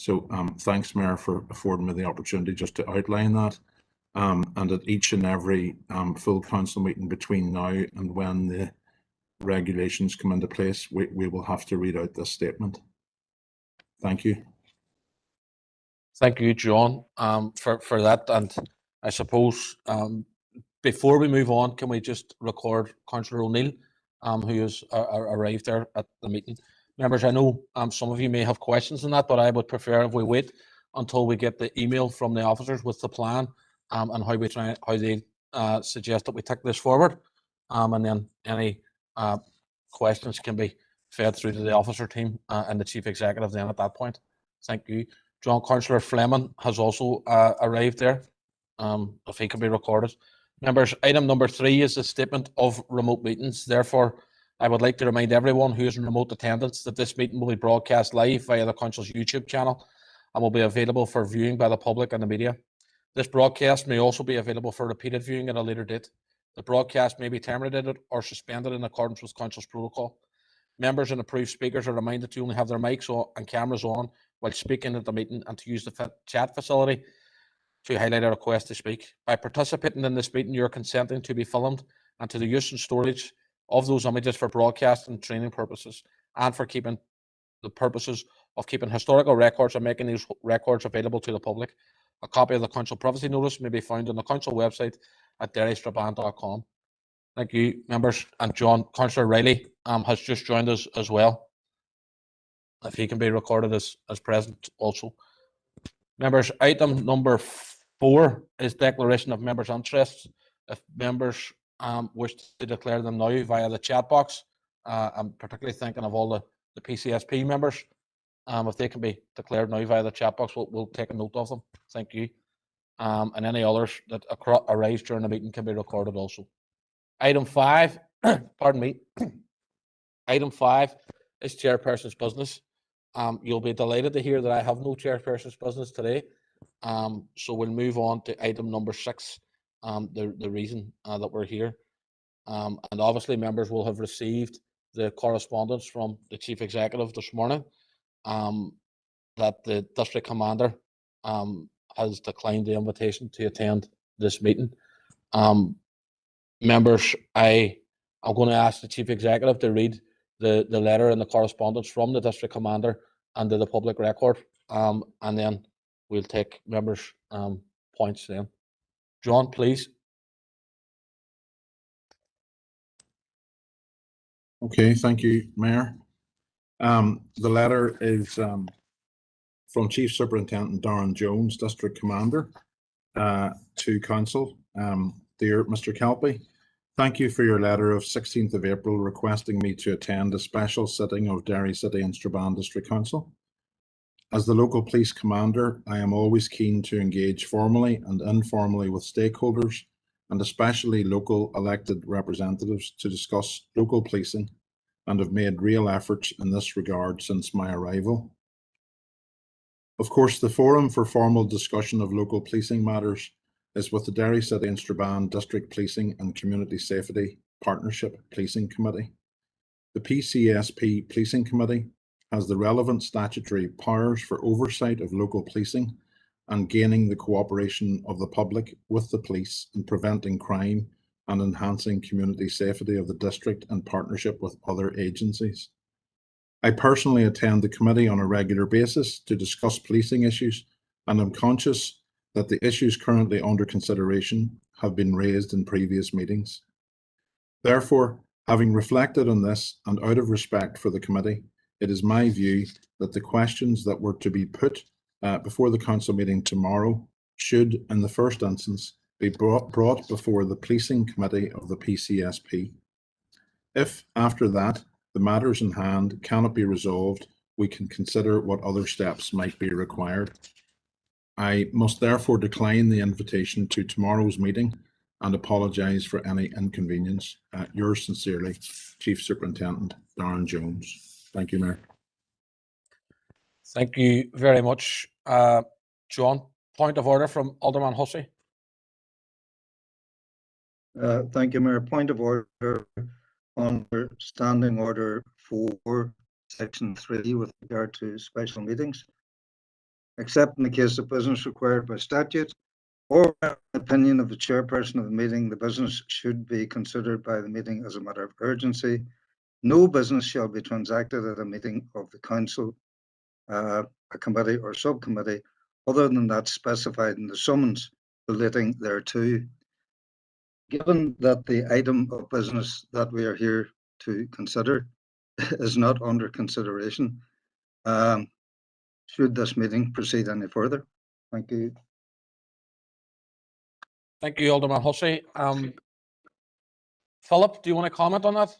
So thanks, Mayor, for affording me the opportunity just to outline that. And at each and every full council meeting between now and when the regulations come into place, we will have to read out this statement. Thank you. Thank you, John, for that. And I suppose before we move on, can we just record Councillor O'Neill, who has arrived there at the meeting. Members, I know some of you may have questions on that, but I would prefer if we wait until we get the email from the officers with the plan and how they suggest that we take this forward, and then any questions can be fed through to the officer team and the Chief Executive then at that point. Thank you. John, Councillor Fleming has also arrived there, if he can be recorded. Members, item number 3 is the statement of remote meetings. Therefore, I would like to remind everyone who is in remote attendance that this meeting will be broadcast live via the Council's YouTube channel and will be available for viewing by the public and the media. This broadcast may also be available for repeated viewing at a later date. The broadcast may be terminated or suspended in accordance with Council's protocol. Members and approved speakers are reminded to only have their mics and cameras on while speaking at the meeting and to use the chat facility to highlight a request to speak. By participating in this meeting, you are consenting to be filmed and to the use and storage of those images for broadcast and training purposes, and for keeping the purposes of keeping historical records and making these records available to the public. A copy of the Council privacy notice may be found on the Council website at derrystrabane.com. Thank you, members. And John, Councillor Riley has just joined us as well, if he can be recorded as present also. Members, item number 4 is declaration of members' interests. If members wish to declare them now via the chat box, I'm particularly thinking of all the PCSP members. If they can be declared now via the chat box, we'll take a note of them. Thank you. And any others that arise during the meeting can be recorded also. Item 5, pardon me. Item 5 is chairperson's business. You'll be delighted to hear that I have no chairperson's business today. So we'll move on to item number 6, the reason that we're here. And obviously members will have received the correspondence from the Chief Executive this morning that the District Commander has declined the invitation to attend this meeting. Members, I'm going to ask the Chief Executive to read the letter and the correspondence from the District Commander under the public record, and then we'll take members' points then. John, please. Okay, thank you, Mayor. The letter is from Chief Superintendent Darren Jones, District Commander, to Council. Dear Mr. Kelpie, thank you for your letter of 16th of April requesting me to attend a special sitting of Derry City and Strabane District Council. As the local police commander, I am always keen to engage formally and informally with stakeholders, and especially local elected representatives, to discuss local policing, and have made real efforts in this regard since my arrival. Of course, the forum for formal discussion of local policing matters is with the Derry City and Strabane District Policing and Community Safety Partnership Policing Committee. The PCSP Policing Committee has the relevant statutory powers for oversight of local policing and gaining the cooperation of the public with the police in preventing crime and enhancing community safety of the district in partnership with other agencies. I personally attend the committee on a regular basis to discuss policing issues, and am conscious that the issues currently under consideration have been raised in previous meetings. Therefore, having reflected on this and out of respect for the committee, it is my view that the questions that were to be put before the council meeting tomorrow should, in the first instance, be brought before the policing committee of the PCSP. If, after that, the matters in hand cannot be resolved, we can consider what other steps might be required. I must therefore decline the invitation to tomorrow's meeting and apologise for any inconvenience. Yours sincerely, Chief Superintendent Darren Jones. Thank you, Mayor. Thank you very much, John. Point of order from Alderman Hussey. Thank you, Mayor. Point of order on Standing Order 4, Section 3, with regard to special meetings. except in the case of business required by statute, or in the opinion of the chairperson of the meeting, the business should be considered by the meeting as a matter of urgency. No business shall be transacted at a meeting of the council, a committee or subcommittee, other than that specified in the summons relating thereto. Given that the item of business that we are here to consider is not under consideration, should this meeting proceed any further? Thank you. Thank you, Alderman Hussey. Philip, do you want to comment on that?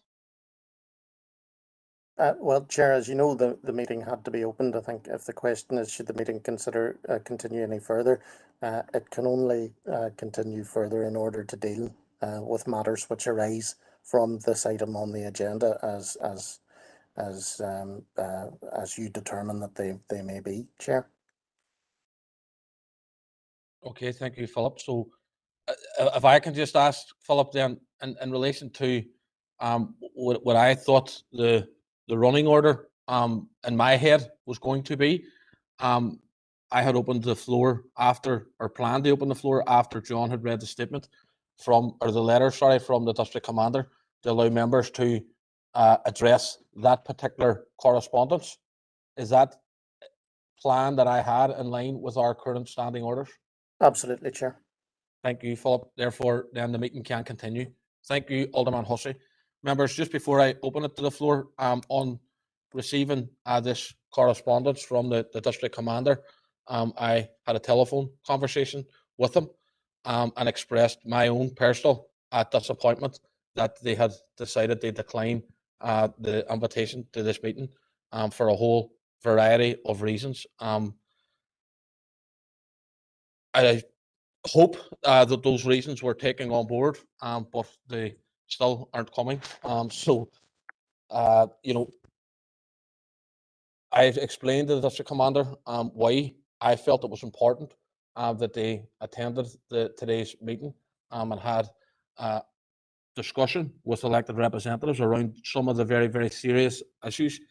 Well, Chair, as you know, the meeting had to be opened. I think if the question is, should the meeting consider continue any further, it can only continue further in order to deal with matters which arise from this item on the agenda as you determine that they may be, Chair. Okay, thank you, Philip. So if I can just ask Philip then, in relation to what I thought the running order in my head was going to be, I had opened the floor after, or planned to open the floor after John had read the statement from, or the letter, sorry, from the district commander to allow members to address that particular correspondence. Is that plan that I had in line with our current standing orders? Absolutely, Chair. Thank you, Philip. Therefore, then the meeting can continue. Thank you, Alderman Hussey. Members, just before I open it to the floor, on receiving this correspondence from the district commander, I had a telephone conversation with him and expressed my own personal disappointment that they had decided to decline the invitation to this meeting for a whole variety of reasons. I hope that those reasons were taken on board, but they still aren't coming. You know, I've explained to the district commander why I felt it was important that they attended today's meeting and had discussion with elected representatives around some of the very, very serious issues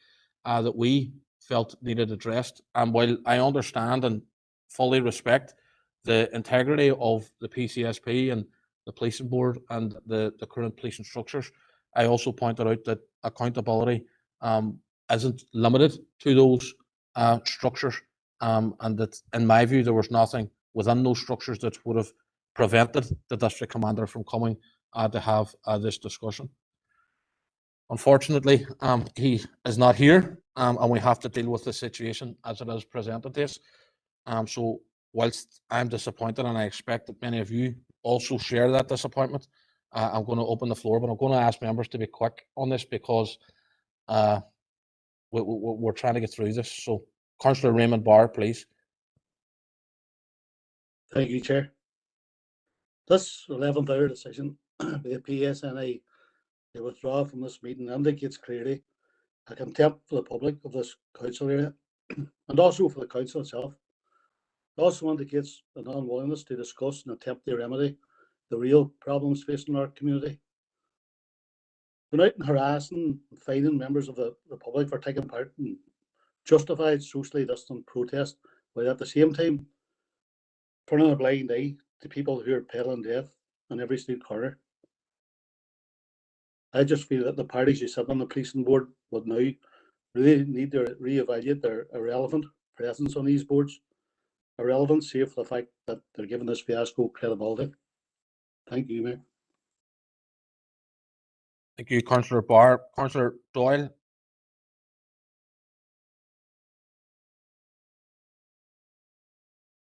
that we felt needed addressed. And while I understand and fully respect the integrity of the PCSP and the policing board and the current policing structures, I also pointed out that accountability isn't limited to those structures, and that, in my view, there was nothing within those structures that would have prevented the district commander from coming to have this discussion. Unfortunately, he is not here, and we have to deal with the situation as it is presented to us. So whilst I'm disappointed, and I expect that many of you also share that disappointment, I'm going to open the floor, but I'm going to ask members to be quick on this because we're trying to get through this. So, Councillor Raymond Barr, please. Thank you, Chair. This 11th hour decision by the PSNI to withdraw from this meeting indicates clearly a contempt for the public of this council area and also for the council itself. It also indicates an unwillingness to discuss and attempt to remedy the real problems facing our community. Going out and harassing and fining members of the public for taking part in justified socially distant protest, while at the same time turning a blind eye to people who are peddling death on every street corner. I just feel that the parties who sit on the policing board would now really need to reevaluate their irrelevant presence on these boards. Irrelevant, save for the fact that they're giving this fiasco credibility. Thank you, Mayor. Thank you, Councillor Barr. Councillor Doyle.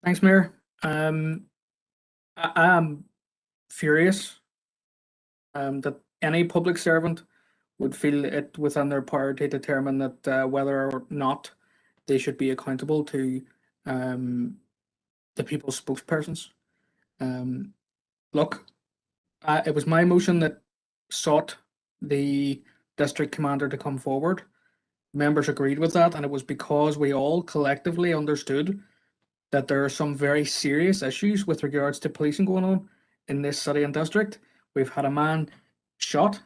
Thanks, Mayor. I'm furious that any public servant would feel it within their power to determine that whether or not they should be accountable to the people's spokespersons. Look, it was my motion that sought the district commander to come forward. Members agreed with that, and it was because we all collectively understood that there are some very serious issues with regards to policing going on in this city and district. We've had a man shot.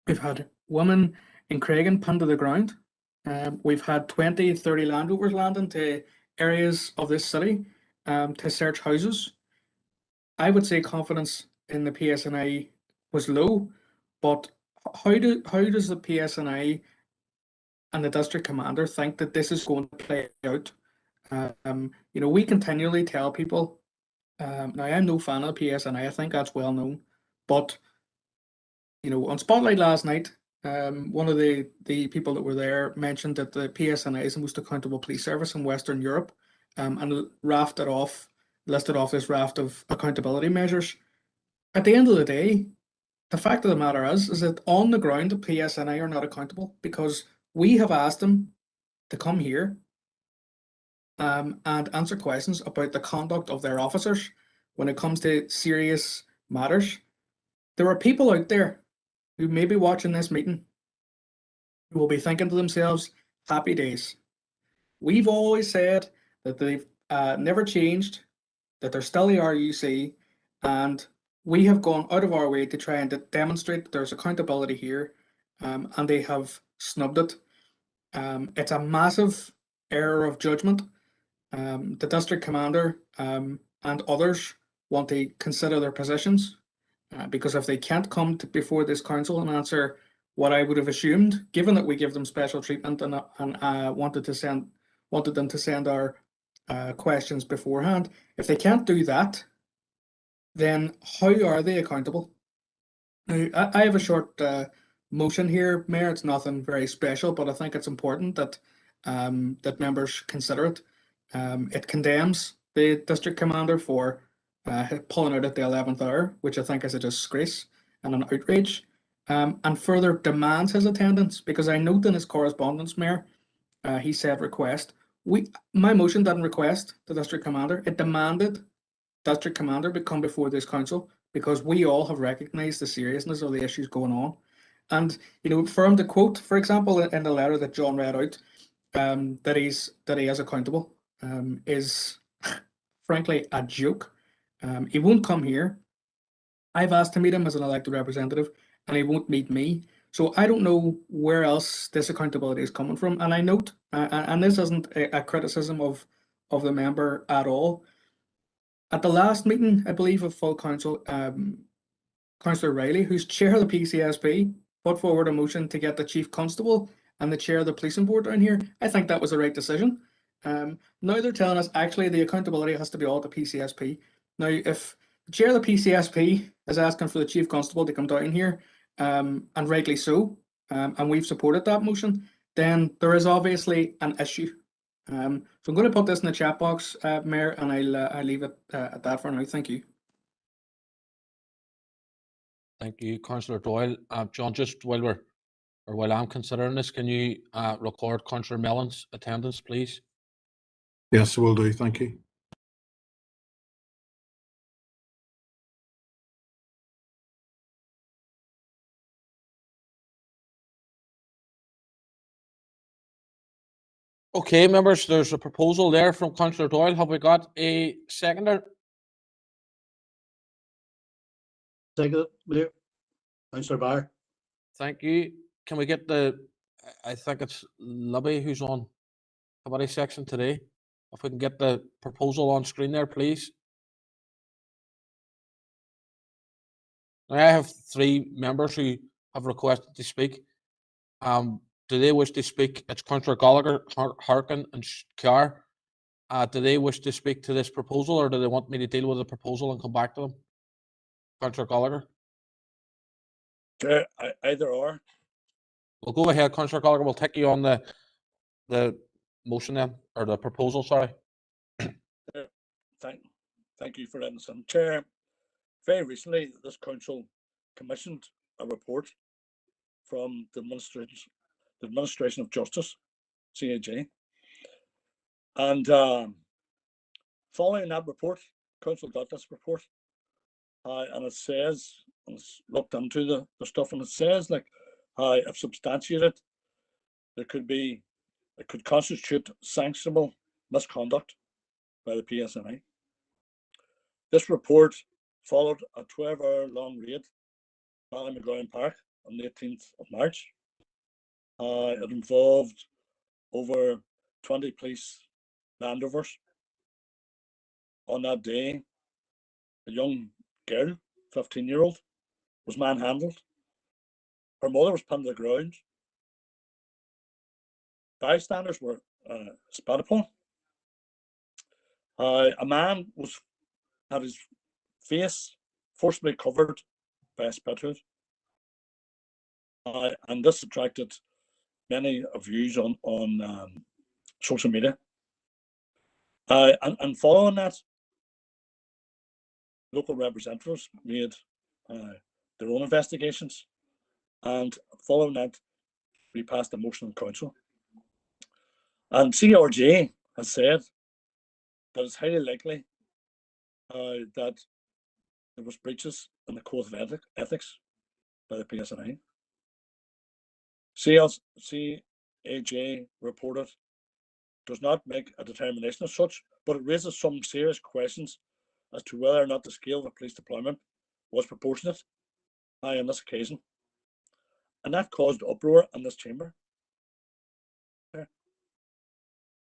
We've had women in Craigan pinned to the ground. We've had 20, 30 Land Rovers landing to areas of this city to search houses. I would say confidence in the PSNI was low, but how does the PSNI and the district commander think that this is going to play out? You know, we continually tell people. Now, I'm no fan of the PSNI. I think that's well known, but you know, on Spotlight last night, one of the people that were there mentioned that the PSNI is the most accountable police service in Western Europe, and listed off this raft of accountability measures. At the end of the day, the fact of the matter is that on the ground, the PSNI are not accountable because we have asked them to come here and answer questions about the conduct of their officers when it comes to serious matters. There are people out there who may be watching this meeting who will be thinking to themselves, happy days. We've always said that they've never changed, that they're still the RUC, and we have gone out of our way to try and demonstrate that there's accountability here, and they have snubbed it. It's a massive error of judgment. The district commander and others want to consider their positions, because if they can't come before this council and answer what I would have assumed, given that we give them special treatment and wanted them to send our questions beforehand, if they can't do that, then how are they accountable? Now, I have a short motion here, Mayor. It's nothing very special, but I think it's important that that members consider it. It condemns the district commander for pulling out at the 11th hour, which I think is a disgrace and an outrage, and further demands his attendance, because I note in his correspondence, Mayor, he said request. My motion didn't request the district commander. It demanded district commander become before this council, because we all have recognised the seriousness of the issues going on. And you know, for him to quote, for example, in the letter that John read out, that he is accountable, is frankly a joke. He won't come here. I've asked to meet him as an elected representative, and he won't meet me. So I don't know where else this accountability is coming from. And I note, and this isn't a criticism of the member at all. At the last meeting, I believe, of full council, Councillor Riley, who's chair of the PCSP, put forward a motion to get the chief constable and the chair of the policing board down here. I think that was the right decision. Now they're telling us actually the accountability has to be all at the PCSP. Now, if the chair of the PCSP is asking for the chief constable to come down here, and rightly so, and we've supported that motion, then there is obviously an issue. So I'm going to put this in the chat box, Mayor, and I'll leave it at that for now. Thank you. Thank you, Councillor Doyle. John, just while I'm considering this, can you record Councillor Mellon's attendance, please? Yes, will do. Thank you. Okay, members, there's a proposal there from Councillor Doyle. Have we got a seconder? Second, Mayor. Councillor Barr. Thank you. Can we get I think it's Libby who's on committee section today. If we can get the proposal on screen there, please. Now, I have 3 members who have requested to speak. Do they wish to speak? It's Councillor Gallagher, Harkin and Carr. Do they wish to speak to this proposal, or do they want me to deal with the proposal and come back to them? Councillor Gallagher? Either or. Well, go ahead, Councillor Gallagher. We'll take you on the motion then, or the proposal, sorry. Thank you for listening. Chair, very recently this council commissioned a report from the Administration of Justice, CAJ. And following that report, council got this report, and it says, and it's looked into the stuff, and it says, like, if substantiated, it could constitute sanctionable misconduct by the PSNI. This report followed a 12-hour-long raid at Ballymagowan Park on the 18th of March. It involved over 20 police Landovers. On that day, a young girl, 15-year-old, was manhandled. Her mother was pinned to the ground. Bystanders were spat upon. A man had his face forcibly covered by a spit hood. And this attracted many views on social media. And following that, local representatives made their own investigations. And following that, we passed a motion in council. And CRJ has said that it's highly likely that there was breaches in the code of ethics by the PSNI. CAJ reported does not make a determination as such, but it raises some serious questions as to whether or not the scale of the police deployment was proportionate on this occasion. And that caused uproar in this chamber.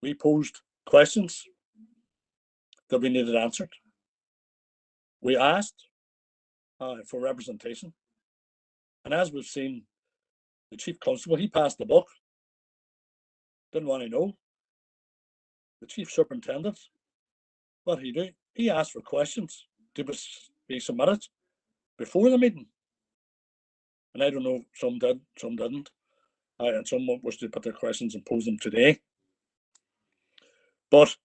We posed questions that we needed answered. We asked for representation. And as we've seen, the chief constable, he passed the buck. Didn't want to know. The chief superintendent, what did he do? He asked for questions to be submitted before the meeting. And I don't know, some did, some didn't. And some wish to put their questions and pose them today. But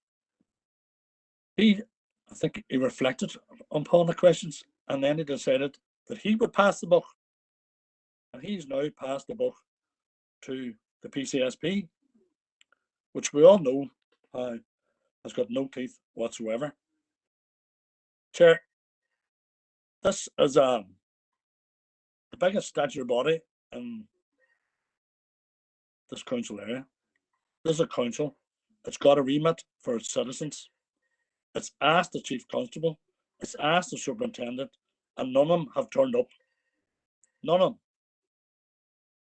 I think he reflected upon the questions, and then he decided that he would pass the buck. And he's now passed the buck to the PCSP, which we all know has got no teeth whatsoever. Chair, this is the biggest statutory body in this council area. This is a council that's got a remit for its citizens. It's asked the chief constable, it's asked the superintendent, and none of them have turned up. None of them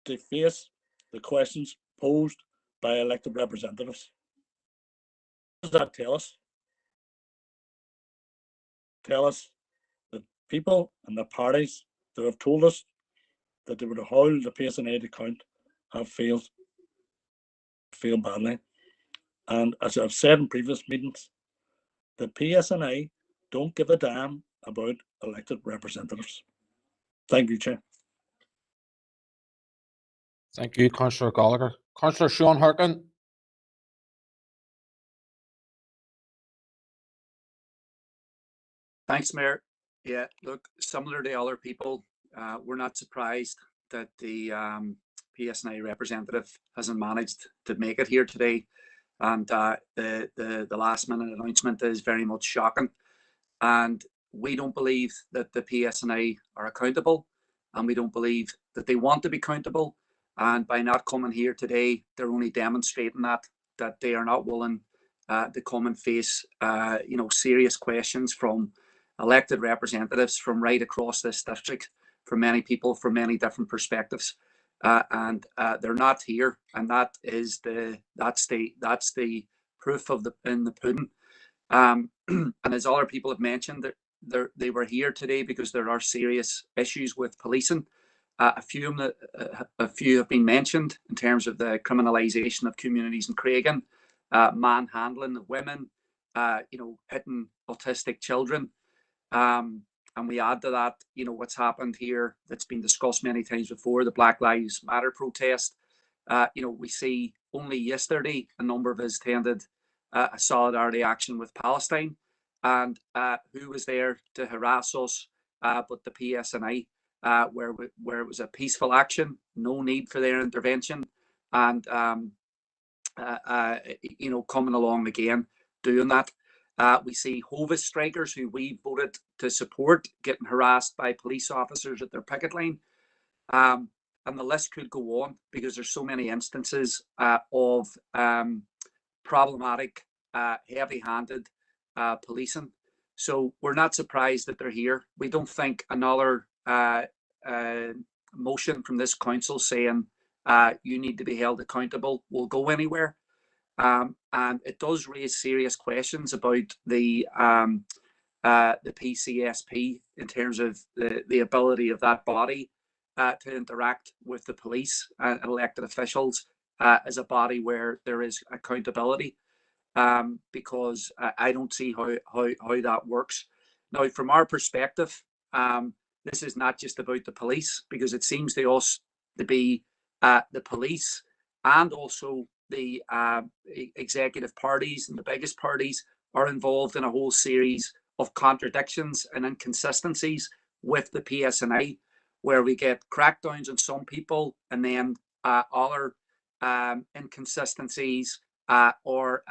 to face the questions posed by elected representatives. What does that tell us? Tell us that people and the parties that have told us that they would hold the PSNI to account have failed badly. And as I've said in previous meetings, the PSNI don't give a damn about elected representatives. Thank you, Chair. Thank you, Councillor Gallagher. Councillor Sean Harkin. Thanks, Mayor. Yeah, look, similar to other people, we're not surprised that the PSNI representative hasn't managed to make it here today. And the last minute announcement is very much shocking. And we don't believe that the PSNI are accountable, and we don't believe that they want to be accountable. And by not coming here today, they're only demonstrating that they are not willing to come and face serious questions from elected representatives from right across this district, from many people from many different perspectives. And they're not here, and that's the proof of in the pudding. And as other people have mentioned, they were here today because there are serious issues with policing. A few have been mentioned in terms of the criminalisation of communities in Craigan, manhandling of women, hitting autistic children. And we add to that, what's happened here that's been discussed many times before, the Black Lives Matter protest. We see only yesterday a number of us attended a solidarity action with Palestine, and who was there to harass us but the PSNI, where it was a peaceful action, no need for their intervention, and coming along again doing that. We see Hovis strikers who we voted to support getting harassed by police officers at their picket line. And the list could go on because there's so many instances of problematic, heavy-handed policing. So we're not surprised that they're here. We don't think another motion from this council saying you need to be held accountable will go anywhere. And it does raise serious questions about the PCSP in terms of the ability of that body to interact with the police and elected officials as a body where there is accountability, because I don't see how that works. Now, from our perspective, this is not just about the police, because it seems to us to be the police and also the executive parties and the biggest parties are involved in a whole series of contradictions and inconsistencies with the PSNI, where we get crackdowns on some people and then other inconsistencies or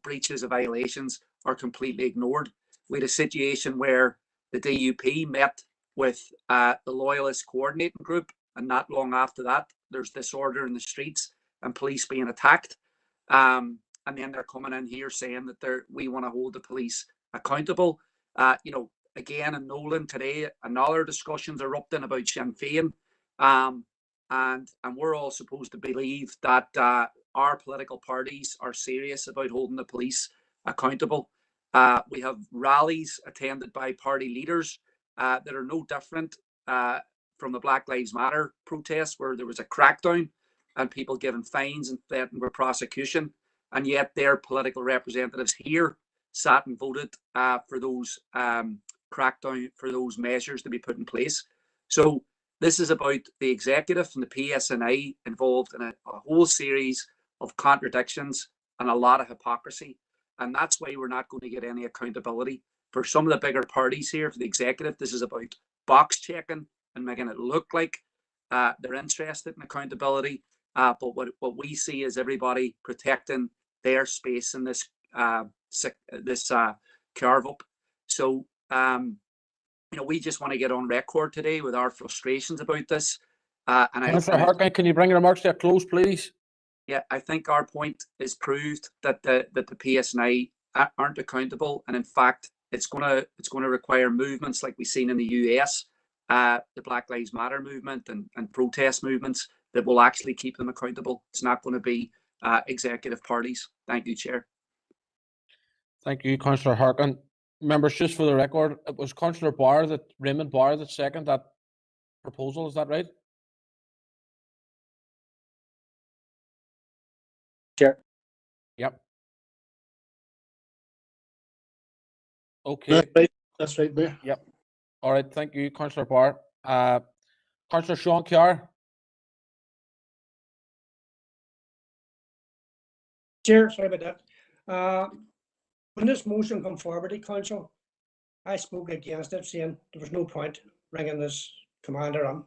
breaches of violations are completely ignored. We had a situation where the DUP met with the Loyalist Coordinating Group, and not long after that, there's disorder in the streets and police being attacked. And then they're coming in here saying that we want to hold the police accountable. Again, in Nolan today, another discussion's erupting about Sinn Féin. And we're all supposed to believe that our political parties are serious about holding the police accountable. We have rallies attended by party leaders that are no different from the Black Lives Matter protests, where there was a crackdown and people given fines and threatened with prosecution, and yet their political representatives here sat and voted for those crackdown, for those measures to be put in place. So this is about the executive and the PSNI involved in a whole series of contradictions and a lot of hypocrisy. And that's why we're not going to get any accountability. For some of the bigger parties here, for the executive, this is about box checking and making it look like they're interested in accountability. But what we see is everybody protecting their space in this carve up. So we just want to get on record today with our frustrations about this. Councillor Harkin, can you bring your remarks to a close, please? Yeah, I think our point is proved that the PSNI aren't accountable, and in fact, it's going to require movements like we've seen in the US, the Black Lives Matter movement and protest movements that will actually keep them accountable. It's not going to be executive parties. Thank you, Chair. Thank you, Councillor Harkin. Members, just for the record, it was Councillor Raymond Barr that seconded that proposal. Is that right? Chair. Yep. Okay. That's right, Mayor. Yep. All right. Thank you, Councillor Barr. Councillor Sean Kerr. Chair, sorry about that. When this motion come forward to Council, I spoke against it, saying there was no point bringing this commander on.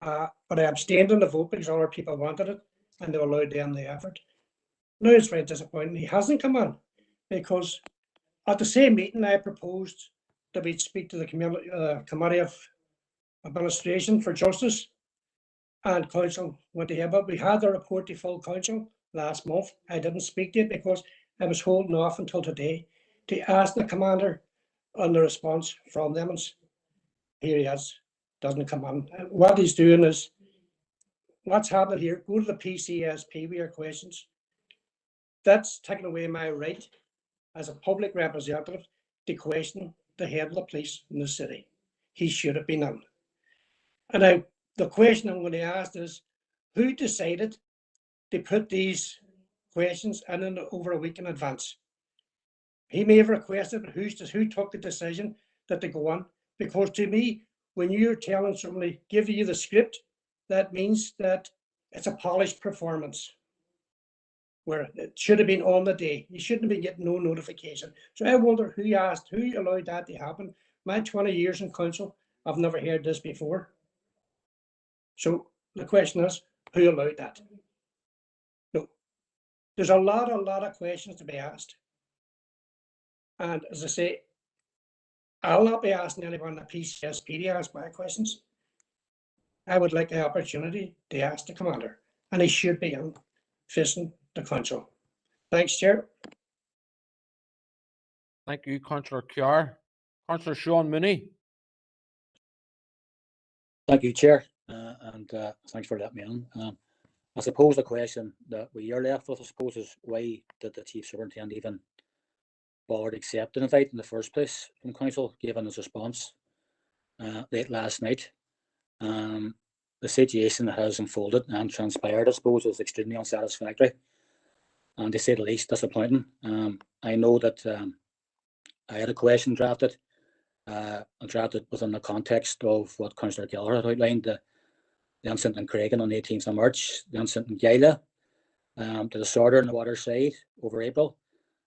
But I abstained on the vote because other people wanted it and they allowed them the effort. Now it's very disappointing he hasn't come on, because at the same meeting I proposed that we'd speak to the Committee of Administration for Justice, and Council went ahead. But we had the report to full Council last month. I didn't speak to it because I was holding off until today to ask the commander on the response from them. And here he is, doesn't come on. What he's doing is, what's happened here? Go to the PCSP with your questions. That's taking away my right as a public representative to question the head of the police in the city. He should have been on. And the question I'm going to ask is, who decided to put these questions in over a week in advance? He may have requested, but who took the decision that they go on? Because to me, when you're telling somebody, give you the script, that means that it's a polished performance, where it should have been on the day. You shouldn't have been getting no notification. So I wonder who allowed that to happen. My 20 years in Council, I've never heard this before. So the question is, who allowed that? No, there's a lot of questions to be asked. And as I say, I'll not be asking anyone at PCSP to ask my questions. I would like the opportunity to ask the commander, and he should be on facing the Council. Thanks, Chair. Thank you, Councillor Kerr. Councillor Sean Mooney. Thank you, Chair, and thanks for letting me on. I suppose the question that we are left with, I suppose, is why did the Chief Superintendent even bother to accept the invite in the first place from Council, given his response late last night. The situation that has unfolded and transpired, I suppose, is extremely unsatisfactory, and to say the least, disappointing. I know that I had a question drafted, drafted within the context of what Councillor Gallagher had outlined, the incident in Craigan on the 18th of March, the incident in Gaila, the disorder on the waterside over April,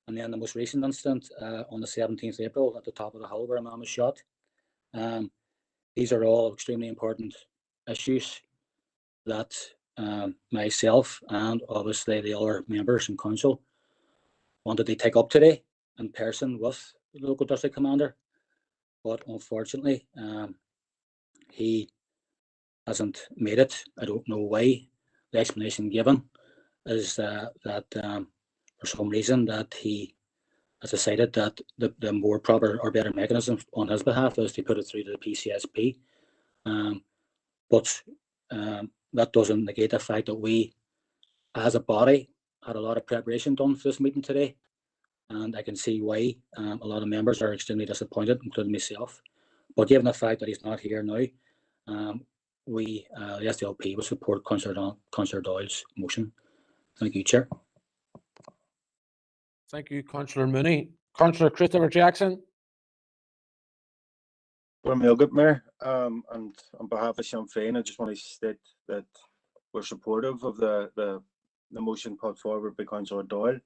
and then the most recent incident on the 17th of April at the top of the hill where a man was shot. These are all extremely important issues that myself and obviously the other members in Council wanted to take up today in person with the local district commander, but unfortunately he hasn't made it. I don't know why. The explanation given is that for some reason that he has decided that the more proper or better mechanism on his behalf is to put it through to the PCSP. But that doesn't negate the fact that we, as a body, had a lot of preparation done for this meeting today. And I can see why a lot of members are extremely disappointed, including myself. But given the fact that he's not here now, we, the SDLP, will support Councillor Doyle's motion. Thank you, Chair. Thank you, Councillor Mooney. Councillor Christopher Jackson. Mayor, and on behalf of Sinn Féin, I just want to state that we're supportive of the motion put forward by Councillor Doyle,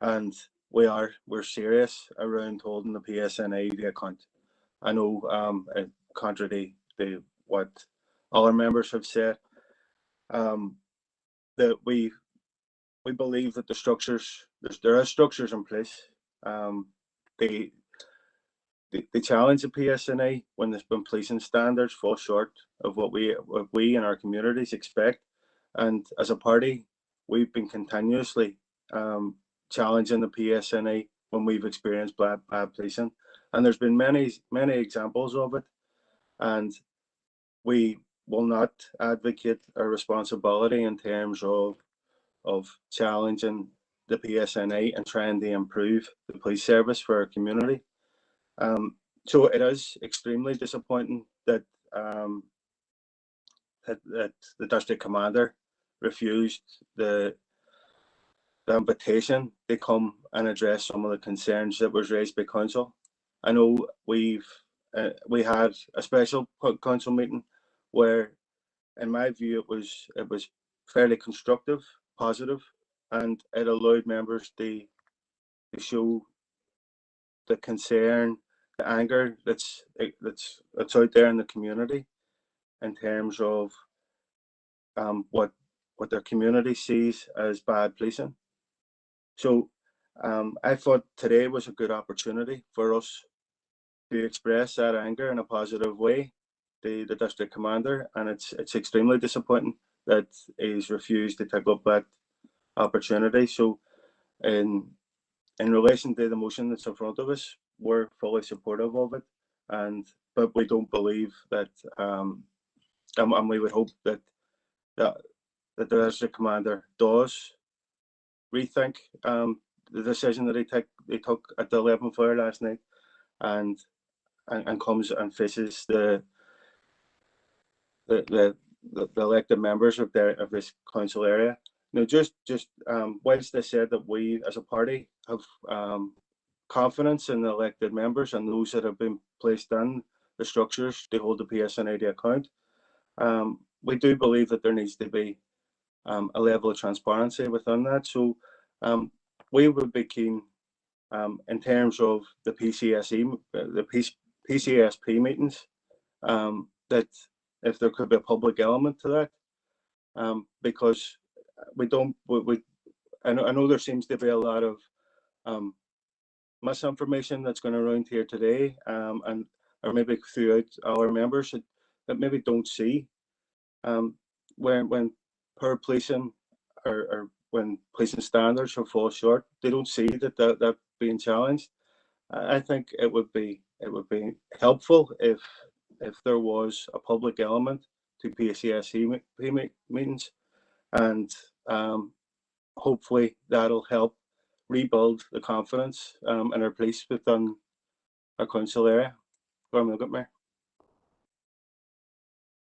and we're serious around holding the PSNI to account. I know, contrary to what other members have said, that we believe that there are structures in place. The challenge of PSNI when policing standards fall short of what we in our communities expect, and as a party, we've been continuously challenging the PSNI when we've experienced bad policing, and there's been many examples of it, and we will not advocate our responsibility in terms of challenging the PSNI and trying to improve the police service for our community. So it is extremely disappointing that that the district commander refused the invitation to come and address some of the concerns that was raised by Council. I know we had a special Council meeting where, in my view, it was fairly constructive, positive, and it allowed members to show the concern, the anger that's out there in the community in terms of what their community sees as bad policing. So I thought today was a good opportunity for us to express that anger in a positive way to the district commander, and it's extremely disappointing that he's refused to take up that opportunity. So in relation to the motion that's in front of us, we're fully supportive of it, but we don't believe that, and we would hope that the district commander does rethink the decision that he took at the 11th hour last night, and comes and faces the elected members of this council area. Now, just whilst I said that we as a party have confidence in the elected members and those that have been placed in the structures to hold the PSNI to account, we do believe that there needs to be a level of transparency within that. So we would be keen in terms of the PCSP meetings, that if there could be a public element to that, because I know there seems to be a lot of misinformation that's going around here today, or maybe throughout our members that maybe don't see when poor policing or when policing standards fall short, they don't see that being challenged. I think it would be helpful if there was a public element to PCSE meetings, and hopefully that'll help rebuild the confidence in our police within our council area. Mayor.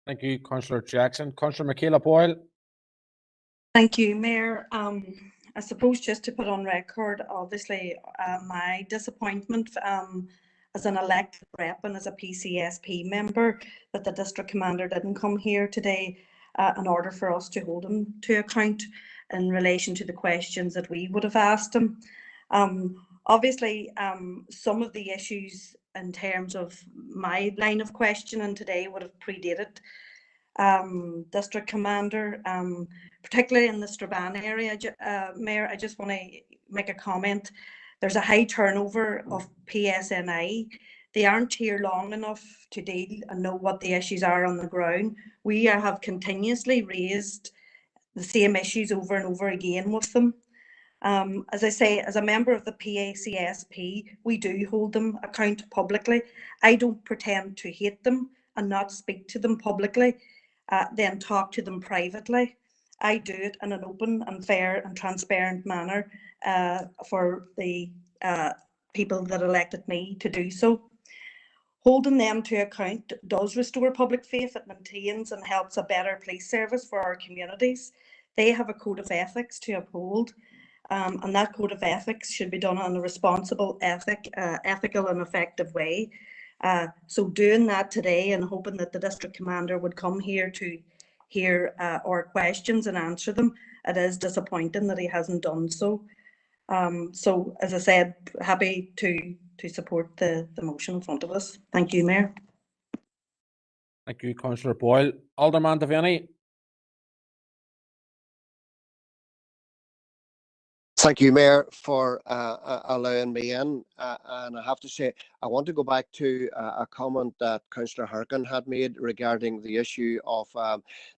Thank you, Councillor Jackson. Councillor Michaela Boyle. Thank you, Mayor. I suppose just to put on record, obviously, my disappointment as an elected rep and as a PCSP member that the district commander didn't come here today in order for us to hold him to account in relation to the questions that we would have asked him. Obviously, some of the issues in terms of my line of questioning today would have predated district commander, particularly in the Strabane area. Mayor, I just want to make a comment. There's a high turnover of PSNI. They aren't here long enough to deal and know what the issues are on the ground. We have continuously raised the same issues over and over again with them. As I say, as a member of the PACSP, we do hold them account publicly. I don't pretend to hate them and not speak to them publicly, then talk to them privately. I do it in an open and fair and transparent manner for the people that elected me to do so. Holding them to account does restore public faith. It maintains and helps a better police service for our communities. They have a code of ethics to uphold, and that code of ethics should be done in a responsible, ethical and effective way. So doing that today and hoping that the district commander would come here to hear our questions and answer them, it is disappointing that he hasn't done so. So as I said, happy to support the motion in front of us. Thank you, Mayor. Thank you, Councillor Boyle. Alderman Devaney. Thank you, Mayor, for allowing me in. And I have to say, I want to go back to a comment that Councillor Harkin had made regarding the issue of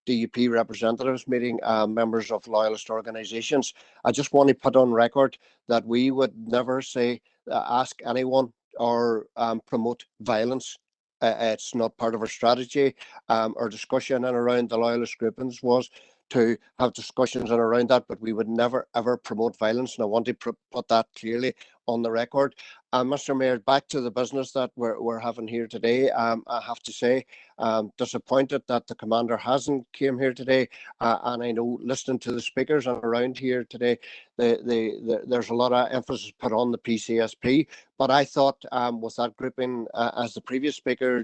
DUP representatives meeting members of loyalist organisations. I just want to put on record that we would never say, ask anyone or promote violence. It's not part of our strategy. Our discussion and around the loyalist groupings was to have discussions around that, but we would never ever promote violence, and I want to put that clearly on the record. Mr. Mayor, back to the business that we're having here today. I have to say, disappointed that the commander hasn't came here today, and I know listening to the speakers and around here today, there's a lot of emphasis put on the PCSP, but I thought with that grouping, as the previous speaker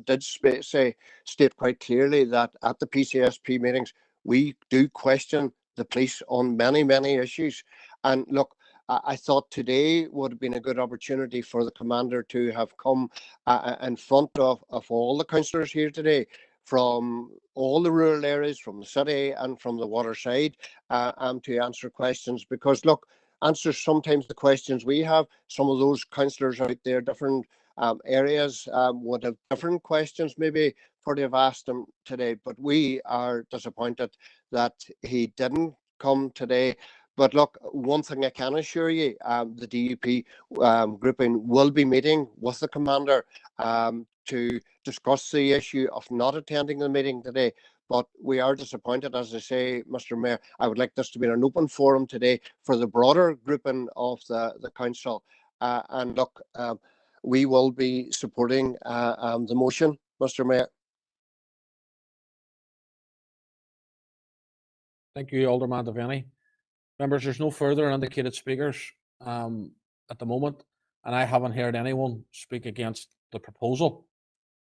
did state quite clearly, that at the PCSP meetings, we do question the police on many, many issues. And look, I thought today would have been a good opportunity for the commander to have come in front of all the councillors here today, from all the rural areas, from the city and from the waterside, to answer questions. Because look, answers sometimes the questions we have, some of those councillors out there, different areas would have different questions maybe for they have asked him today, but we are disappointed that he didn't come today. But look, one thing I can assure you, the DUP grouping will be meeting with the commander to discuss the issue of not attending the meeting today. But we are disappointed, as I say, Mr. Mayor. I would like this to be an open forum today for the broader grouping of the council. And look, we will be supporting the motion, Mr. Mayor. Thank you, Alderman Devaney. Members, there's no further indicated speakers at the moment, and I haven't heard anyone speak against the proposal.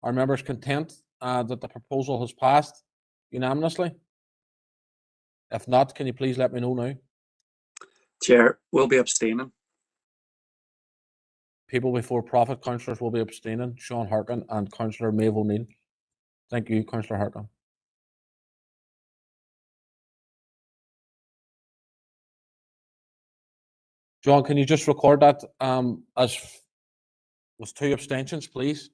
Are members content that the proposal has passed unanimously? If not, can you please let me know now? Chair, we'll be abstaining. People Before Profit councillors will be abstaining, Sean Harkin and Councillor Maeve O'Neill. Thank you, Councillor Harkin. John, can you just record that as with 2 abstentions, please?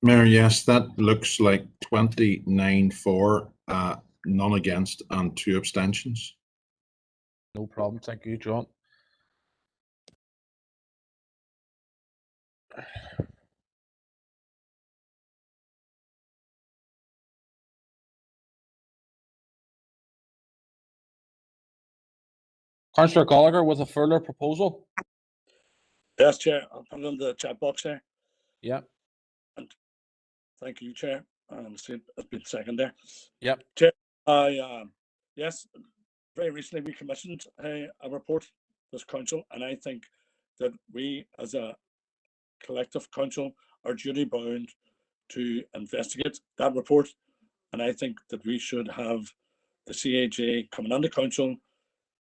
Mayor, yes, that looks like 29 for, none against, and 2 abstentions. No problem. Thank you, John. Councillor Gallagher with a further proposal. Yes, Chair. I'll put it in the chat box there. Yeah. And thank you, Chair. And it's been second there. Yep. Chair, yes, very recently we commissioned a report, this council, and I think that we as a collective council are duty bound to investigate that report. And I think that we should have the CAJ coming on the council,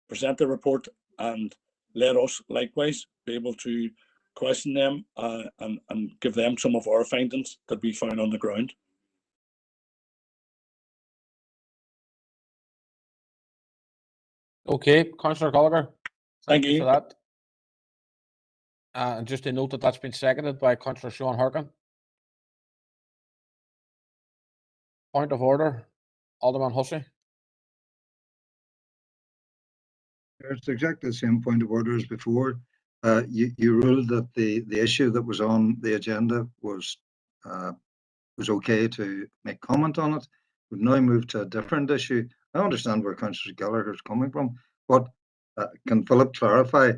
present the report, and let us likewise be able to question them and give them some of our findings that we found on the ground. Okay, Councillor Gallagher, thank you you. for that. And just a note that that's been seconded by Councillor Sean Harkin. Point of order, Alderman Hussey. It's exactly the same point of order as before. You ruled that the issue that was on the agenda was okay to make comment on it. We've now moved to a different issue. I understand where Councillor Gallagher is coming from, but can Philip clarify,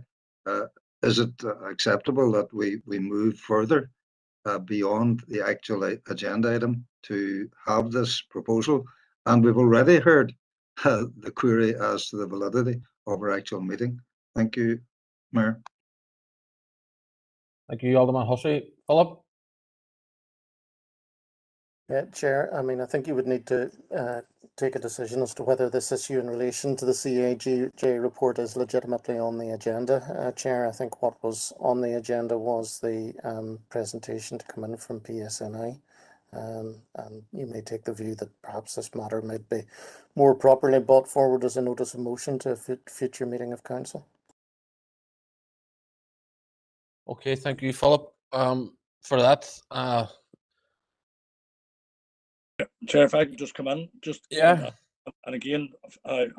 is it acceptable that we move further beyond the actual agenda item to have this proposal? And we've already heard the query as to the validity of our actual meeting. Thank you, Mayor. Thank you, Alderman Hussey. Philip? Yeah, Chair, I mean, I think you would need to take a decision as to whether this issue in relation to the CAJ report is legitimately on the agenda. Chair, I think what was on the agenda was the presentation to come in from PSNI. And you may take the view that perhaps this matter might be more properly brought forward as a notice of motion to a future meeting of council. Okay, thank you, Philip, for that. Chair, if I could just come in, Yeah. And again,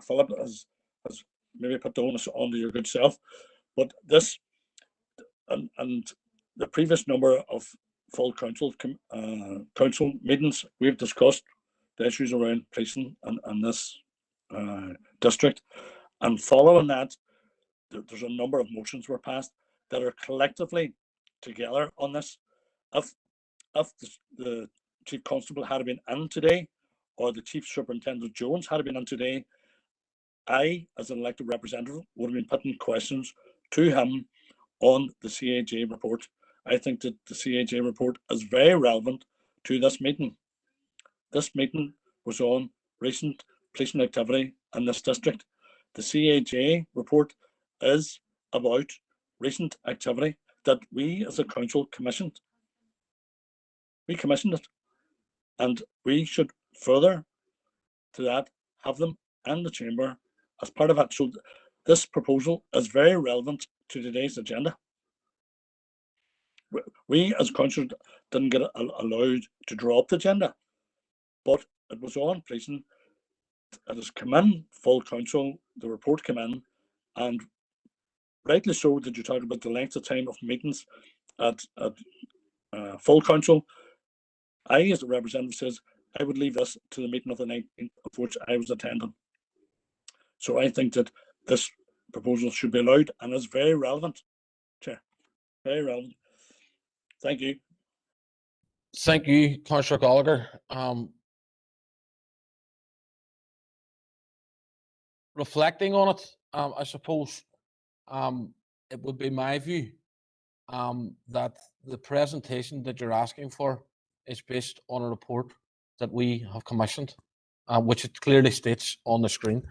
Philip has maybe put the onus onto your good self, but this and the previous number of full council meetings, we've discussed the issues around policing and this district, and following that, there's a number of motions were passed that are collectively together on this. If the Chief Constable had been in today, or the Chief Superintendent Jones had been in today, I, as an elected representative, would have been putting questions to him on the CAJ report. I think that the CAJ report is very relevant to this meeting. This meeting was on recent policing activity in this district. The CAJ report is about recent activity that we as a council commissioned. We commissioned it, and we should further to that have them in the chamber as part of it. So this proposal is very relevant to today's agenda. We as council didn't get allowed to drop the agenda, but it was on policing. It has come in full council, the report came in, and rightly so that you talk about the length of time of meetings at full council. I, as a representative, says I would leave this to the meeting of the 19th, of which I was attending. So I think that this proposal should be allowed and is very relevant, Chair. Very relevant. Thank you. Thank you, Councillor Gallagher. Reflecting on it, I suppose it would be my view that the presentation that you're asking for is based on a report that we have commissioned, which it clearly states on the screen.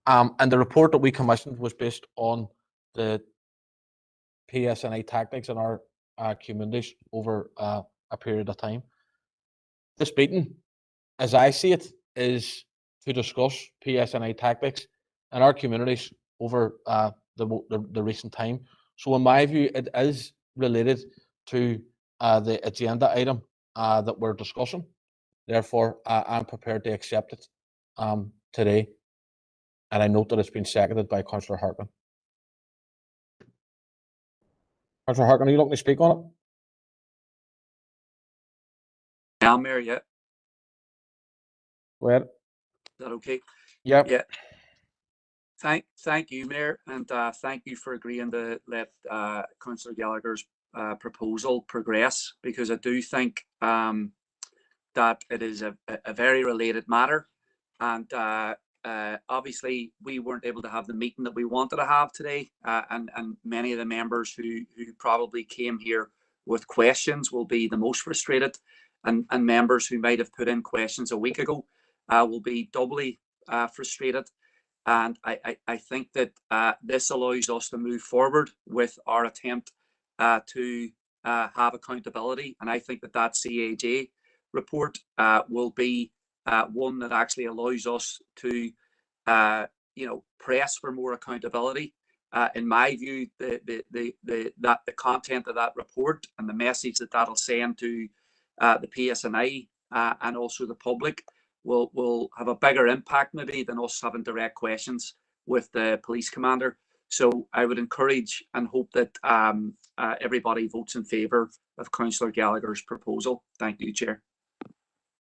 And the report that we commissioned was based on the PSNI tactics in our communities over a period of time. This meeting, as I see it, is to discuss PSNI tactics in our communities over the recent time. So in my view, it is related to the agenda item that we're discussing. Therefore, I'm prepared to accept it today. And I note that it's been seconded by Councillor Harkin. Councillor Harkin, are you looking to speak on it? Yeah, Mayor, yeah. Go ahead. Is that okay? Yep. Yeah. Thank you, Mayor, and thank you for agreeing to let Councillor Gallagher's proposal progress, because I do think that it is a very related matter, and obviously we weren't able to have the meeting that we wanted to have today, and many of the members who probably came here with questions will be the most frustrated, and members who might have put in questions a week ago will be doubly frustrated. And I think that this allows us to move forward with our attempt to have accountability. And I think that CAJ report will be one that actually allows us to, press for more accountability. In my view, the content of that report and the message that that'll send to the PSNI and also the public will have a bigger impact maybe than us having direct questions with the police commander. So I would encourage and hope that everybody votes in favour of Councillor Gallagher's proposal. Thank you, Chair.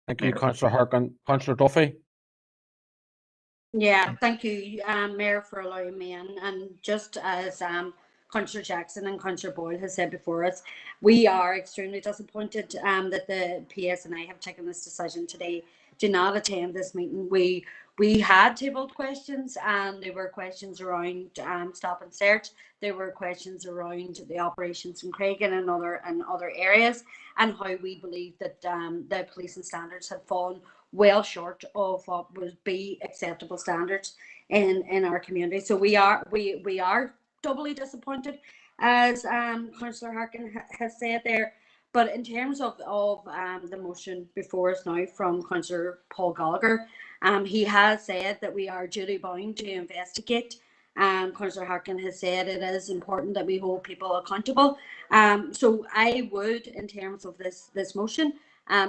Thank you, Councillor Harkin. Councillor Duffy. Yeah, thank you, Mayor, for allowing me in. And just as Councillor Jackson and Councillor Boyle has said before us, we are extremely disappointed that the PSNI have taken this decision today to not attend this meeting. We had tabled questions, and there were questions around stop and search. There were questions around the operations in Craigan and other areas, and how we believe that the policing standards had fallen well short of what would be acceptable standards in our community. So we are doubly disappointed, as Councillor Harkin has said there. But in terms of the motion before us now from Councillor Paul Gallagher, he has said that we are duty bound to investigate. Councillor Harkin has said it is important that we hold people accountable. So I would, in terms of this motion,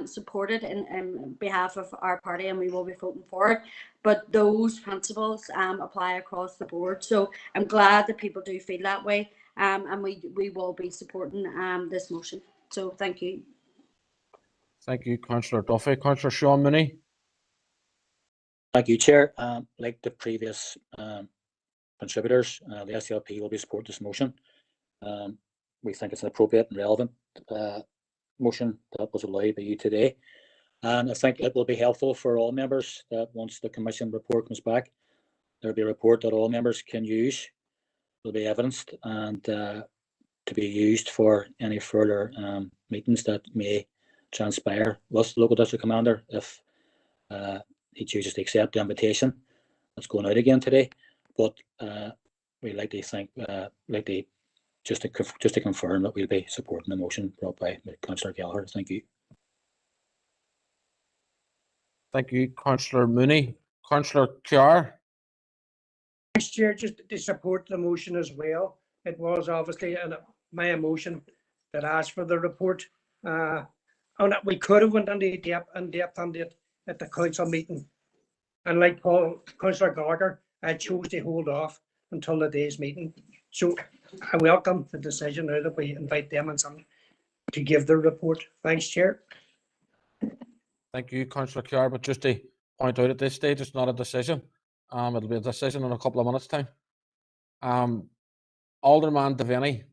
support it in behalf of our party, and we will be voting for it. But those principles apply across the board. So I'm glad that people do feel that way, and we will be supporting this motion. So thank you. Thank you, Councillor Duffy. Councillor Sean Mooney. Thank you, Chair. Like the previous contributors, the SLP will be supporting this motion. We think it's an appropriate and relevant motion that was allowed by you today. And I think it will be helpful for all members that once the Commission report comes back, there'll be a report that all members can use, will be evidenced, and to be used for any further meetings that may transpire with the local district commander if he chooses to accept the invitation that's going out again today. But we like to think, just to confirm that we'll be supporting the motion brought by Councillor Gallagher. Thank you. Thank you, Councillor Mooney. Councillor Kiar. Thanks, Chair, just to support the motion as well. It was obviously my motion that asked for the report. And we could have went into depth on it at the council meeting. And like Councillor Gallagher, I chose to hold off until the day's meeting. So I welcome the decision now that we invite them and some to give their report. Thanks, Chair. Thank you, Councillor Kiar. But just to point out at this stage, it's not a decision. It'll be a decision in a couple of minutes' time. Alderman Devaney.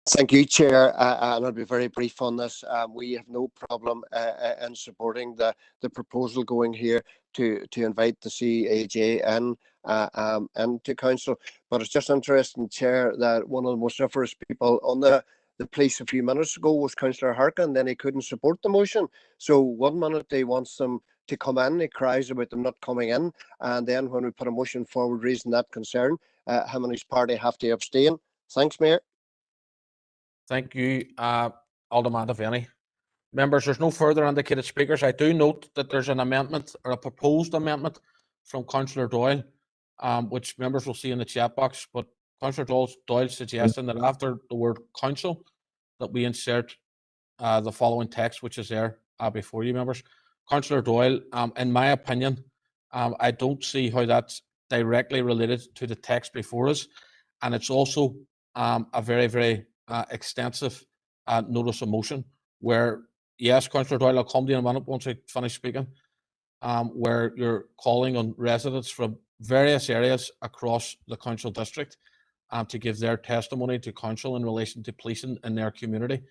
Thank you, Chair, and I'll be very brief on this. We have no problem in supporting the proposal going here to invite the CAJ in to council. But it's just interesting, Chair, that one of the most vociferous people on the police a few minutes ago was Councillor Harkin. Then he couldn't support the motion. So 1 minute he wants them to come in, he cries about them not coming in, and then when we put a motion forward raising that concern, him and his party have to abstain. Thanks, Mayor. Thank you, Alderman Devaney. Members, there's no further indicated speakers. I do note that there's an amendment or a proposed amendment from Councillor Doyle, which members will see in the chat box. But Councillor Doyle suggesting that after the word council, that we insert the following text, which is there before you, members. Councillor Doyle, in my opinion, I don't see how that's directly related to the text before us, and it's also a very, very extensive notice of motion where, yes, Councillor Doyle, I'll come to you in a minute once I finish speaking. where you're calling on residents from various areas across the council district to give their testimony to council in relation to policing in their community.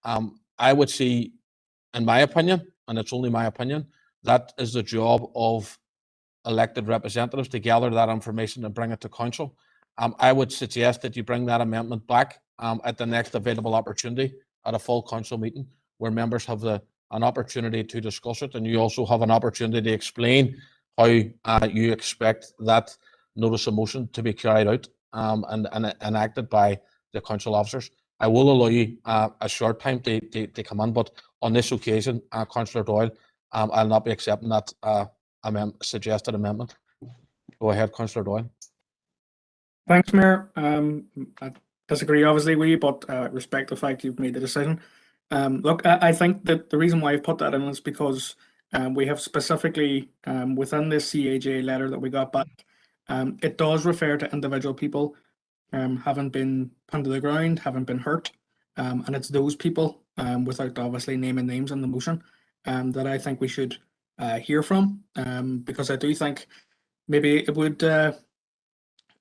I would see, in my opinion, and it's only my opinion, that is the job of elected representatives to gather that information and bring it to council. I would suggest that you bring that amendment back at the next available opportunity at a full council meeting where members have an opportunity to discuss it, and you also have an opportunity to explain how you expect that notice of motion to be carried out and enacted by the council officers. I will allow you a short time to come in, but on this occasion, Councillor Doyle, I'll not be accepting that suggested amendment. Go ahead, Councillor Doyle. Thanks, Mayor. I disagree obviously with you, but respect the fact you've made the decision. Look, I think that the reason why I've put that in is because we have specifically within this CAJ letter that we got back, it does refer to individual people having been pinned to the ground, having been hurt, and it's those people, without obviously naming names in the motion, that I think we should hear from, because I do think maybe it would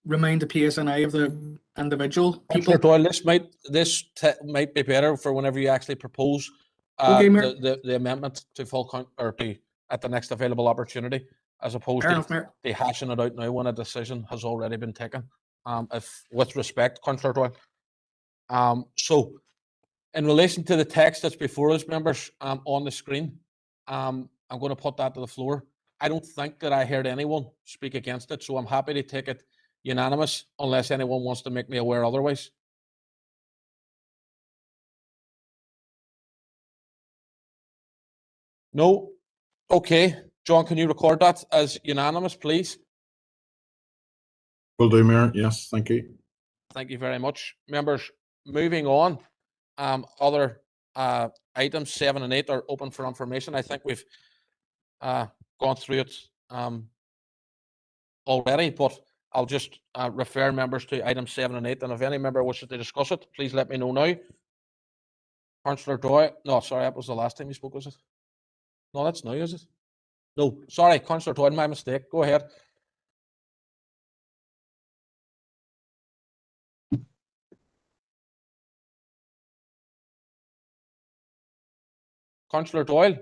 remind the PSNI of the individual people. Councillor Doyle, this might be better for whenever you actually propose Okay, Mayor. the amendment to full or to at the next available opportunity, as opposed Fair to enough, Mayor. hashing it out now when a decision has already been taken. If with respect, Councillor Doyle. So, in relation to the text that's before us, members, on the screen, I'm going to put that to the floor. I don't think that I heard anyone speak against it, so I'm happy to take it unanimous unless anyone wants to make me aware otherwise. No? Okay. John, can you record that as unanimous, please? Will do, Mayor. Yes, thank you. Thank you very much. Members, moving on, other items 7 and 8 are open for information. I think we've gone through it already, but I'll just refer members to items 7 and 8, and if any member wishes to discuss it, please let me know now. Councillor Doyle, no, sorry, that was the last time you spoke, was it? No, that's now, is it? No, sorry, Councillor Doyle, my mistake. Go ahead. Councillor Doyle.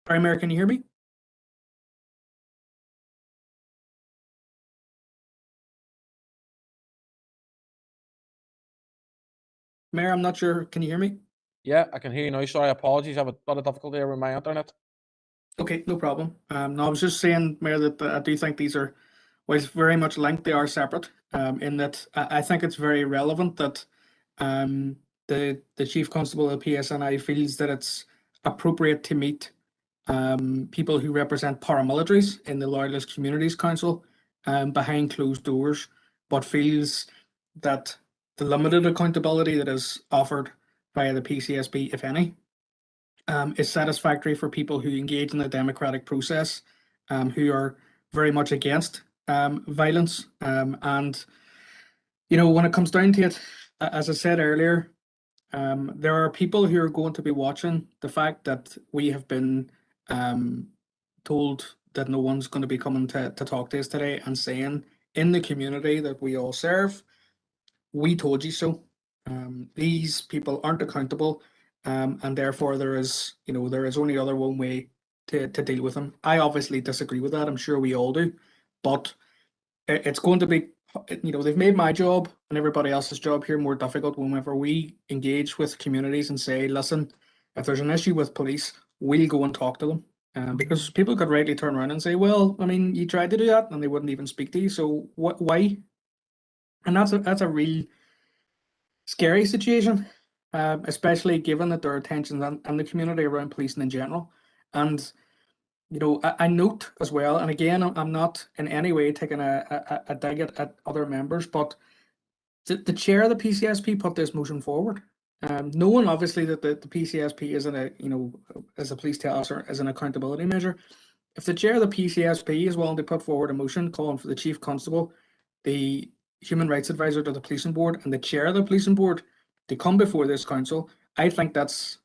Sorry, Mayor, can you hear me? Mayor, I'm not sure. Can you hear me? Yeah, I can hear you now. Sorry, apologies. I have a bit of difficulty here with my internet. Okay, no problem. No, I was just saying, Mayor, that I do think these are, whilst very much linked, they are separate. In that I think it's very relevant that the Chief Constable of the PSNI feels that it's appropriate to meet people who represent paramilitaries in the Loyalist Communities Council behind closed doors, but feels that the limited accountability that is offered via the PCSP, if any, is satisfactory for people who engage in the democratic process, who are very much against violence. And, you know, when it comes down to it, as I said earlier, there are people who are going to be watching the fact that we have been told that no one's going to be coming to talk to us today and saying in the community that we all serve, we told you so. These people aren't accountable, and therefore there is only other one way to deal with them. I obviously disagree with that. I'm sure we all do, but it's going to be, they've made my job and everybody else's job here more difficult whenever we engage with communities and say, listen, if there's an issue with police, we'll go and talk to them. Because people could rightly turn around and say, well, I mean, you tried to do that and they wouldn't even speak to you, so why? And that's a real scary situation, especially given that there are tensions in the community around policing in general. And I note as well, and again, I'm not in any way taking a dig at other members, but the chair of the PCSP put this motion forward. Knowing obviously that the PCSP isn't as a police task or as an accountability measure. If the chair of the PCSP is willing to put forward a motion calling for the chief constable, the human rights advisor to the policing board and the chair of the policing board to come before this council, I think that's,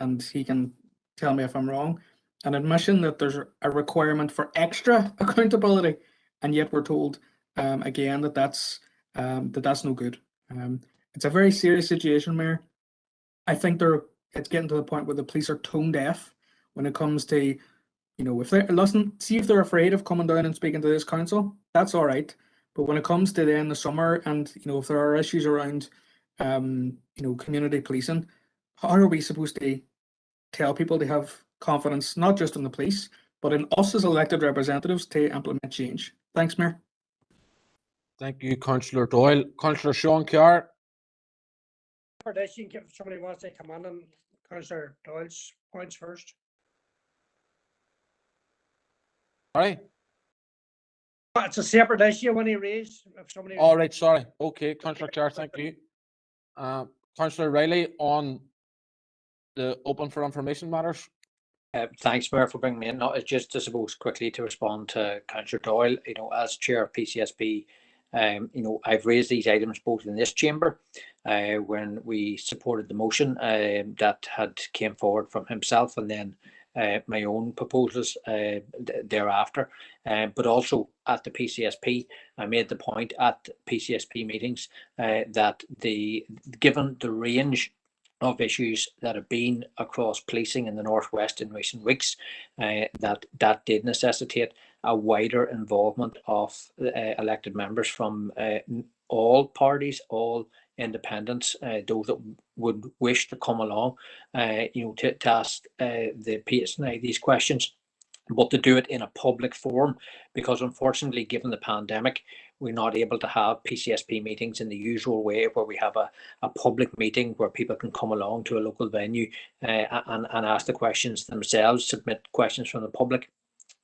and he can tell me if I'm wrong, an admission that there's a requirement for extra accountability, and yet we're told again that that's no good. It's a very serious situation, Mayor. I think it's getting to the point where the police are tone deaf when it comes to, you know, if they're see if they're afraid of coming down and speaking to this council, that's all right. But when it comes to the end of summer, and you know, if there are issues around, you know, community policing, how are we supposed to tell people to have confidence not just in the police, but in us as elected representatives to implement change? Thanks, Mayor. Thank you, Councillor Doyle. Councillor Sean Carr. If somebody wants to come on and Councillor Doyle's points first. All right. It's a separate issue when he raised. If somebody. All right, sorry. Okay, Councillor Carr, thank you. Councillor Riley on the open for information matters. Thanks, Mayor, for bringing me in. It's just, I suppose, quickly to respond to Councillor Doyle. You know, as chair of PCSP, you know, I've raised these items both in this chamber when we supported the motion that had came forward from himself, and then my own proposals thereafter, but also at the PCSP. I made the point at PCSP meetings that given the range of issues that have been across policing in the Northwest in recent weeks, that did necessitate a wider involvement of elected members from all parties, all independents, those that would wish to come along, you know, to ask the PSNI these questions, but to do it in a public forum, because unfortunately, given the pandemic, we're not able to have PCSP meetings in the usual way, where we have a public meeting where people can come along to a local venue and ask the questions themselves, submit questions from the public.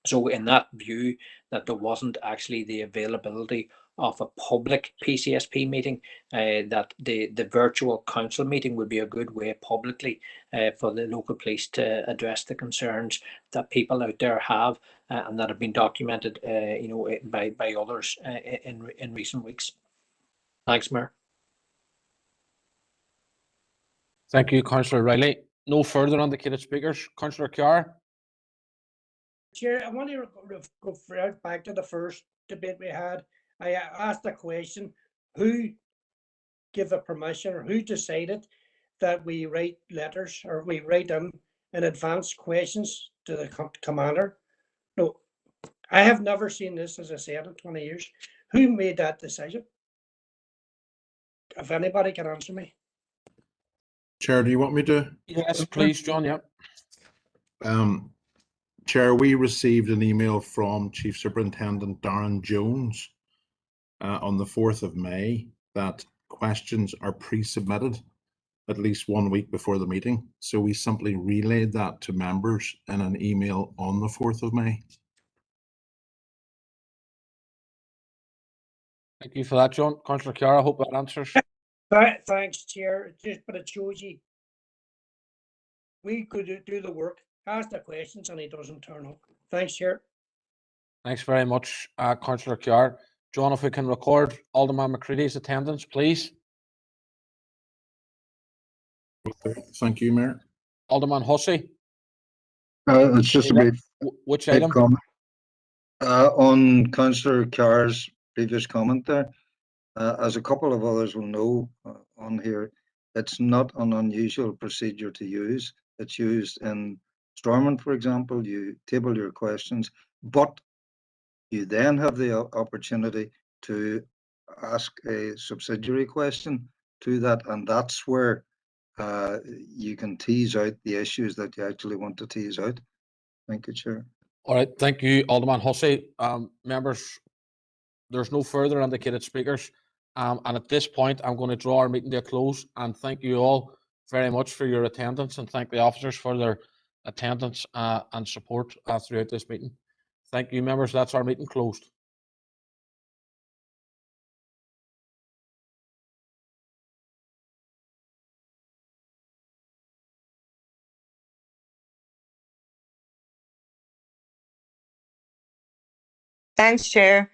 So in that view, that there wasn't actually the availability of a public PCSP meeting, that the virtual council meeting would be a good way publicly for the local police to address the concerns that people out there have and that have been documented, you know, by others in recent weeks. Thanks, Mayor. Thank you, Councillor Riley. No further indicated speakers. Councillor Carr. Chair, I want to go back to the first debate we had. I asked the question, who gave the permission, or who decided that we write letters, or we write in advance questions to the commander? No, I have never seen this, as I said, in 20 years. Who made that decision? If anybody can answer me. Chair, do you want me to? Yes, please, John. Yep. Chair, we received an email from Chief Superintendent Darren Jones on the 4th of May that questions are pre-submitted at least 1 week before the meeting. So we simply relayed that to members in an email on the 4th of May. Thank you for that, John. Councillor Carr, I hope that answers. Thanks, Chair. But it shows you we could do the work, ask the questions, and he doesn't turn up. Thanks, Chair. Thanks very much, Councillor Carr. John, if we can record Alderman McCready's attendance, please. Thank you, Mayor. Alderman Hussey. It's just a brief. Which item? Comment. On Councillor Carr's previous comment there, as a couple of others will know on here, it's not an unusual procedure to use. It's used in Stormont, for example. You table your questions, but you then have the opportunity to ask a subsidiary question to that, and that's where you can tease out the issues that you actually want to tease out. Thank you, Chair. All right, thank you, Alderman Hussey. Members, there's no further indicated speakers. And at this point, I'm going to draw our meeting to a close, and thank you all very much for your attendance, and thank the officers for their attendance and support throughout this meeting. Thank you, members. That's our meeting closed. Thanks, Chair.